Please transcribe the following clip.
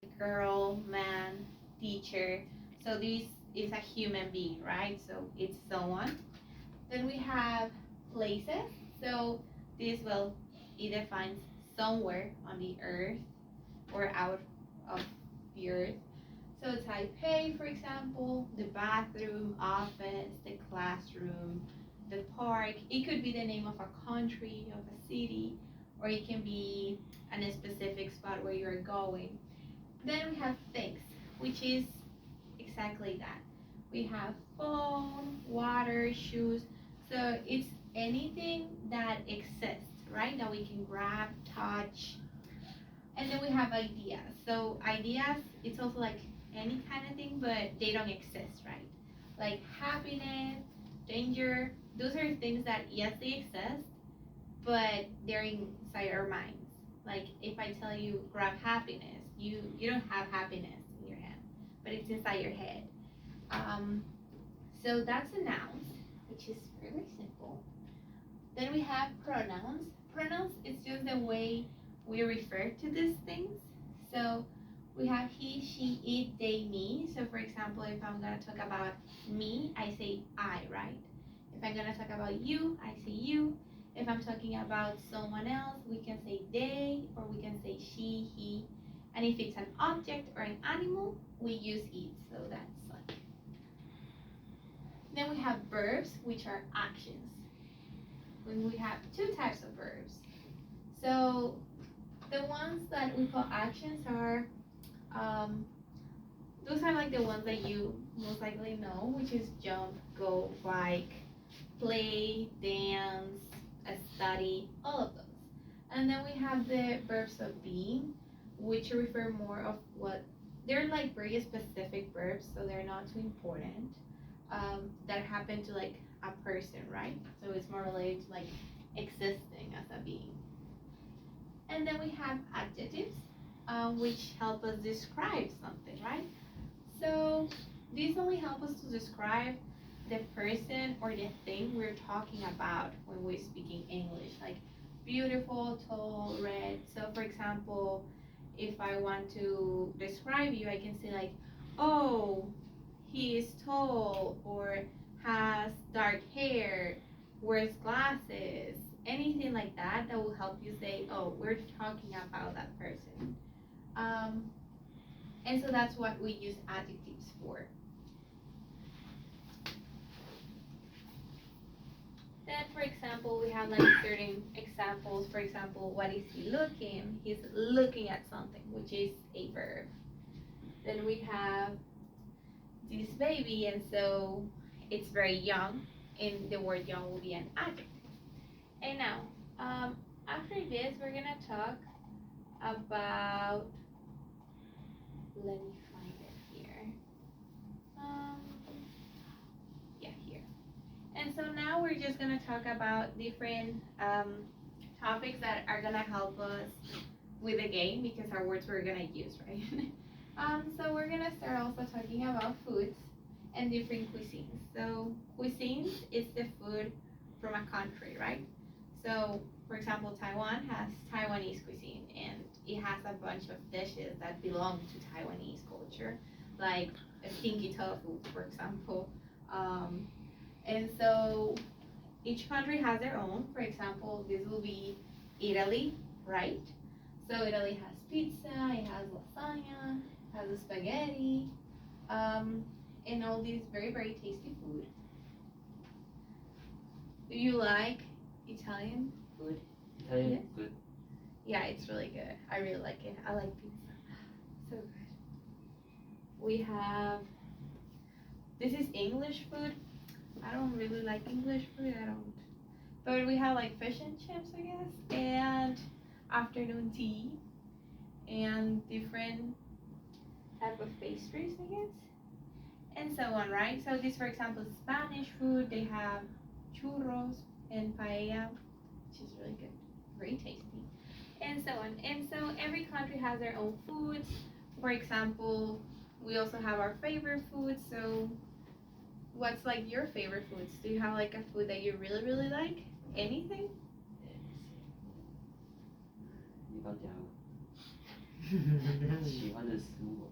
girl, man, teacher. So this is a human being, right? So it's someone. Then we have places. So this, well, it defines somewhere on the earth or out of the earth. So Taipei, for example, the bathroom, office, the classroom, the park. It could be the name of a country, of a city, or it can be a specific spot where you're going. Then we have things, which is exactly that. We have phone, water, shoes. So it's anything that exists, right? That we can grab, touch. And then we have ideas. So ideas, it's also like any kind of thing, but they don't exist, right? Like happiness, danger, those are things that yes, they exist, but they're inside our minds. Like if I tell you grab happiness, you don't have happiness in your hand, but it's inside your head. Um, so that's a noun, which is very, very simple. Then we have pronouns. Pronouns is just the way we refer to these things. So we have he, she, it, they, me. So for example, if I'm gonna talk about me, I say I, right? If I'm gonna talk about you, I say you. If I'm talking about someone else, we can say they or we can say she, he. And if it's an object or an animal, we use it. So that's like. Then we have verbs, which are actions. When we have two types of verbs. So the ones that we call actions are, um, those are like the ones that you most likely know, which is jump, go, bike, play, dance, study, all of those. And then we have the verbs of being, which refer more of what they're like very specific verbs, so they're not too important. That happen to like a person, right? So it's more related to like existing as a being. And then we have adjectives, which help us describe something, right? So these only help us to describe the person or the thing we're talking about when we're speaking English, like beautiful, tall, red. So for example, if I want to describe you, I can say like, oh, he is tall or has dark hair, wears glasses, anything like that that will help you say, oh, we're talking about that person. Um, and so that's what we use adjectives for. Then, for example, we have like certain examples. For example, what is he looking? He's looking at something, which is a verb. Then we have this baby, and so it's very young, and the word young will be an adjective. And now, after this, we're gonna talk about. Let me find it here. Um, yeah, here. And so now we're just gonna talk about different topics that are gonna help us with the game because our words we're gonna use, right? So we're gonna start also talking about foods and different cuisines. So cuisines is the food from a country, right? So for example, Taiwan has Taiwanese cuisine and it has a bunch of dishes that belong to Taiwanese culture, like a stinky tofu, for example. Um, and so each country has their own. For example, this will be Italy, right? So Italy has pizza, it has lasagna, has spaghetti, um, and all these very, very tasty food. Do you like Italian food? Italian Yes. good. Yeah, it's really good. I really like it. I like pizza. So good. We have, this is English food. I don't really like English food. I don't. But we have like fish and chips, I guess, and afternoon tea, and different type of pastries, I guess, and so on, right? So this, for example, Spanish food. They have churros and paella, which is really good, very tasty, and so on. And so every country has their own foods. For example, we also have our favorite foods. So what's like your favorite foods? Do you have like a food that you really, really like? Anything? Let me see. 喜欢的食物